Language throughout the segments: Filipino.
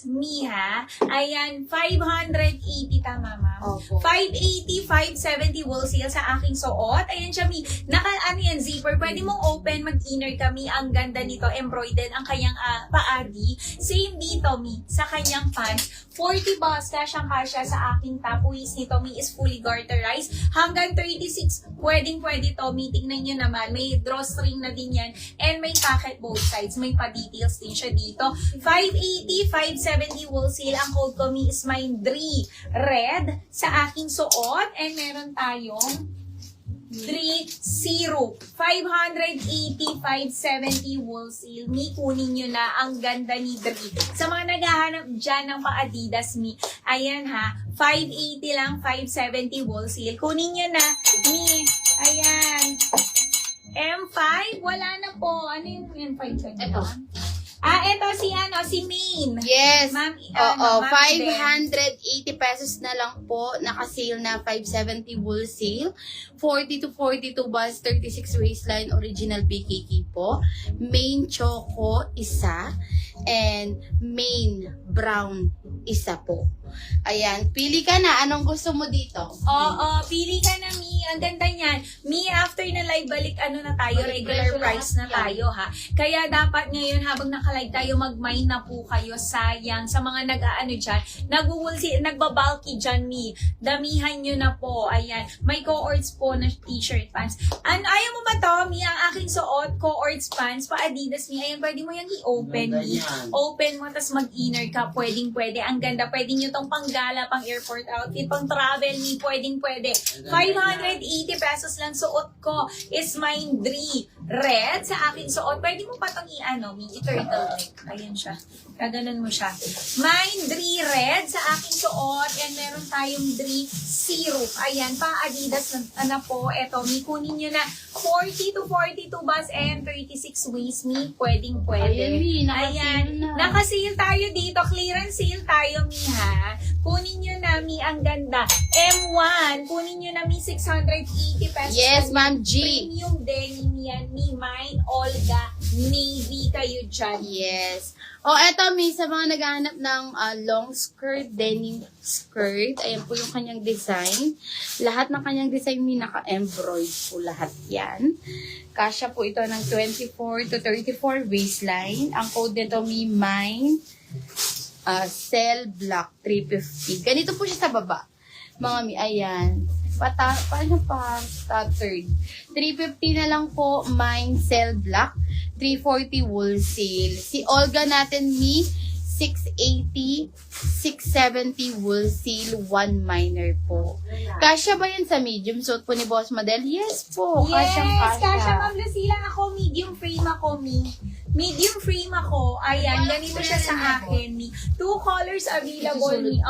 Miha. Ayan, 580 tama, ma'am. Opo. 580, 570 wholesale sa aking suot. Ayan siya, Mi. Ano yan, zipper. Pwede mong open, mag-inner kami. Ang ganda nito, embroidered ang kanyang paadi. Same dito, Mi. Sa kanyang pants. 40 bucks, kasyang-kasya sa aking top waist nito, Mi, is fully garterized. Hanggang 36, pwedeng-pwede to, Mi. Tingnan nyo naman. May drawstring na din yan. And may pocket both sides. May pa-details din siya dito. 580, 570 wholesale. Ang code ko, Mi, is Mindree Red sa aking suot. And meron tayong 30. 580, 570 wholesale. Mi, kunin nyo na. Ang ganda ni Dri. Sa mga naghahanap dyan ng pa-Adidas, Mi, ayan ha, 580 lang, 570 wholesale. Kunin nyo na. Mi, ayan. M5, wala na po. Ano yung M5 kanina? Ito. Ito si Main. Yes. Ma'am, Oo, ma'am, 580 pesos na lang po. Naka-sale na 570 wholesale. 40 to 42 bust, 36 waistline, original PKK po. Main choco, isa. And main brown, isa po. Ayan, pili ka na. Anong gusto mo dito? Oo, pili ka na, Mi. Ang ganda niyan. Mi, after na live, balik na tayo. Balik Regular presyo price na lahat yan. tayo, ha. Kaya dapat ngayon, habang naka-live tayo, mag-mine na po kayo. Sayang. Sa mga nag-aano dyan, nagbabulky dyan, Mi. Damihan nyo na po. Ayan. May cohorts po na t-shirt pants. Ayaw mo ba to, Mi? Ang aking suot, cohorts pants, pa-Adidas, Mi. Ayan, pwede mo yung i-open, Mi. Open mo, tas mag-inner ka. Pwedeng-pwede. Ang ganda. Pwede nyo tong panggala, pang airport outfit, pang travel, Mi. Pwedeng-pwede. 580 pesos lang suot ko is Mindree Red sa aking suot. Pwede mo pa itong Mi, i-turtle neck. Ayan siya. Kaganon mo siya. Mindree Red sa aking suot. And meron tayong Dree Syrup. Ayan, pa-Adidas na po. Eto, Mi, kunin nyo na 40 to 42 bus and 36 waist, Mi. Pwedeng-pwede. Ayan, Mi, Ayan. naka-sale na. Naka-sale tayo dito. Clearance sale tayo, Mi, ha? Kunin nyo na, Mi. Ang ganda. M1. Kunin nyo na, Mi. 680 pesos. Yes, Ma'am G. Premium denim yan, Mi. Mine, Olga, Navy kayo dyan. Yes. Eto, Mi, sa mga naghahanap ng long skirt, denim skirt, ayan po yung kanyang design. Lahat ng kanyang design, Mi, naka-embroid po lahat yan. Kasya po ito ng 24 to 34 waistline. Ang code nito, Mi, mine, cell black 350. Ganito po siya sa baba. Mga Mi, ayan. Paano pa? Third. 350 na lang po, mine, cell black. 340 wholesale. Si Olga natin, Mi, 680, 670 wholesale, 1 minor po. Kasya ba yan sa medium suit po ni Boss Model? Yes po. Yes, Kasyang-kasya. kasha, Ma'am Lucila. Ako, medium frame ako, Mi. Medium frame ako. Ayan, ganito siya sa akin, Mi. 2 colors available, Mi.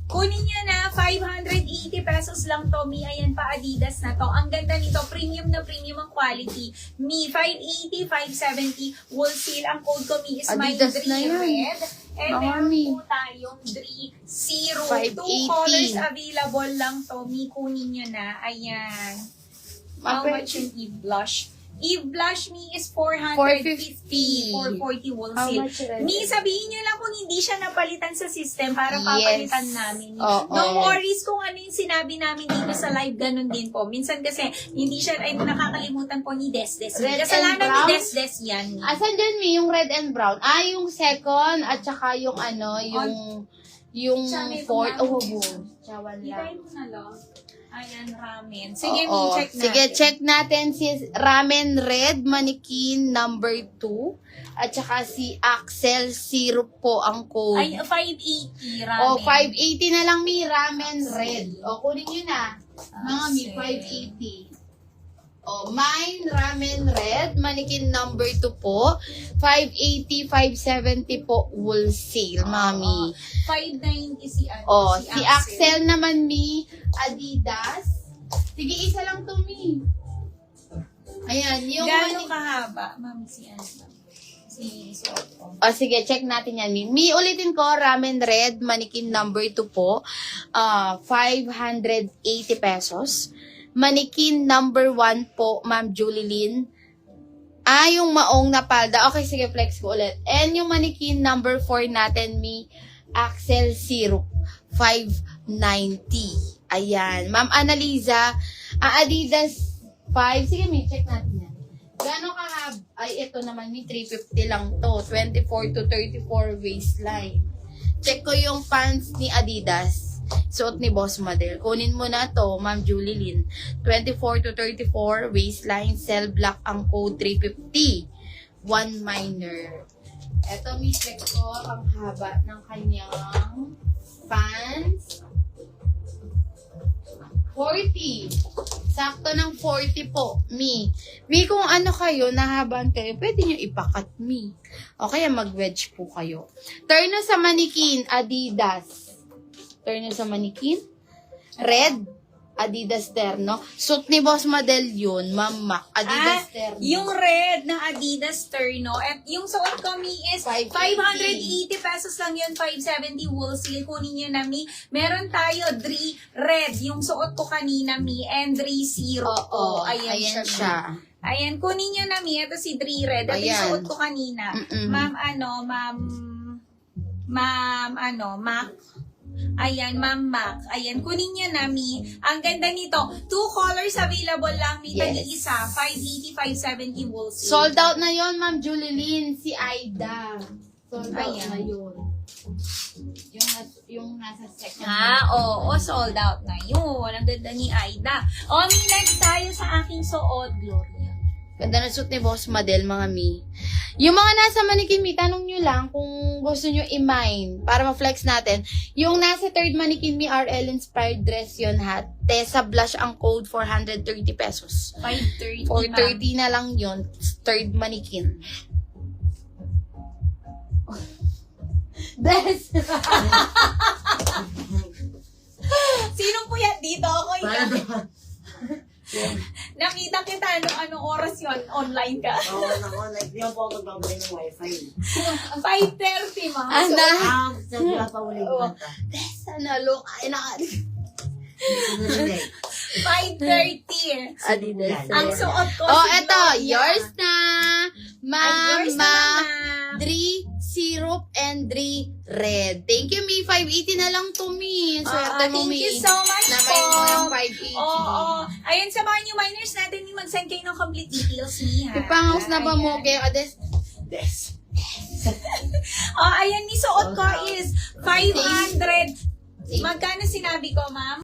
Kunin nyo na, 580 pesos lang to, Mi. Ayan pa, Adidas na to. Ang ganda nito, premium na premium ang quality. Mi, 580, 570, wholesale. Ang code ko, Mi, is Adidas na Mindree yan. Red. And Mga meron Mi. po tayong Dree Zero. 2 580. colors available lang to, Mi. Kunin nyo na. Ayan. How much yung Eve Blush? Eve Blush, Mi, is 450. 440 wholesale. How much red? Mi, sabihin nyo lang kung hindi siya napalitan sa system para Yes. papalitan namin. Oo. No worries kung ano yung sinabi namin dito sa live, ganun din po. Minsan kasi, hindi siya, ay nakakalimutan po ni Desdes. Red Kasalanan and ni brown? Desdes yan. Mi. Asan dyan, Mi, yung red and brown? Yung second, at saka yung yung Tsaka fourth. ito, Chawan Hintay lang. mo na lang. Ayan, ramen. Sige, Mi, Oo. check natin. Sige, check natin si Ramen Red Mannequin number 2. At saka si Axel Syrup po ang code. Ay, 580 ramen. 580 na lang, Mi. Ramen Red. Kunin nyo na. Mga Mi, Axel. 580. Mine, Ramen Red, Mannequin number 2 po. 580, 570 po, wholesale, mami. 590 si ano, Si Axel naman, Mi, Adidas. Sige, isa lang to, Mi. Ayan, yung... Gano'ng kahaba, ma'am, si ano? Si Otto. Sige, check natin yan, Mi. Mi, ulitin ko, Ramen Red, Mannequin number 2 po. 580 pesos. Mannequin number 1 po, Ma'am Julie Lynn, Yung maong na palda. Okay, sige, flex ko ulit. And yung manikin number 4 natin, Mi Axel Syrup. 590. Ayan. Ma'am Annaliza, Adidas 5. Sige, Mi, check natin yan. Gano'ng kahab? Ay, ito naman, Mi, 350 lang to. 24 to 34 waistline. Check ko yung pants ni Adidas. Suot ni Boss Model. Kunin mo na to, Ma'am Julie Lynn. 24 to 34, waistline, cell block ang code 350. One minor. Eto, mi check ko ang haba ng kanyang pants. 40. Sakto ng 40 po, mi. Mi, kung ano kayo, nahaban kayo, pwede nyo ipakat, mi. O kaya mag-wedge po kayo. Turn na sa manikin, Adidas. Turn nyo sa manikin. Red, Adidas Terno. Suit ni Boss Model yun, Ma'am Mac. Adidas Terno. Yung red na Adidas Terno. At yung suot ko, Mi, is 580 pesos lang yun. 570 wholesale. Kunin nyo na, Mi. Meron tayo, Dri Red. Yung suot ko kanina, Mi. And Dri Zero. Oo, Ayan siya. Ayan, kunin nyo na, Mi. Ito si Dri Red. Ito yung Ayan. suot ko kanina. Mac. Ayan, Ma'am Mac. Ayan, kunin niya na, Mi. Ang ganda nito. 2 colors available lang, Mi. Yes. Tag-iisa. 580, 570 wholesale. Sold out na yon, Ma'am Julie Lynn. Si Aida. Sold out Ayan. na yun. Yung nasa second. Oo, sold out na yun. Ang ganda ni Aida. O, Mi, next tayo sa aking suot, Gloria. Ganda na suit ni Boss Model, mga mi. Yung mga nasa manikin, mi, tanong nyo lang kung gusto nyo i-mine para ma-flex natin. Yung nasa third manikin, mi, RL inspired dress yun, ha. Tessa Blush ang code, 430 pesos. 530, 430 na lang yun, third manikin. Des! Sinong puyat dito? Ako yan. Nakita kita anong oras yon online ka. Oo, online. Di ako magbabalik ng wifi. 5:30, Ma'am. Ana! Sa wala pa ulit mata. Des, nalo ka na. 5:30. Adidas. Ang suot ko. Oh, si eto, Gloria. yours na. Ay, yours na, Mama. Mama. Dri Syrup and Dri Red. Thank you, Mi. 580 na lang to, Mi. Swerte mo, Thank Mi. you so much na po. may mo yung 580. Oo. Ayun, sa mga new miners natin, yung mag-send kayo ng complete details, Mi, ha? Ipangaws na ba mo Ayan. kayo, Ades? Des. Ayan, ni suot ko is 500. Magkano sinabi ko, Ma'am?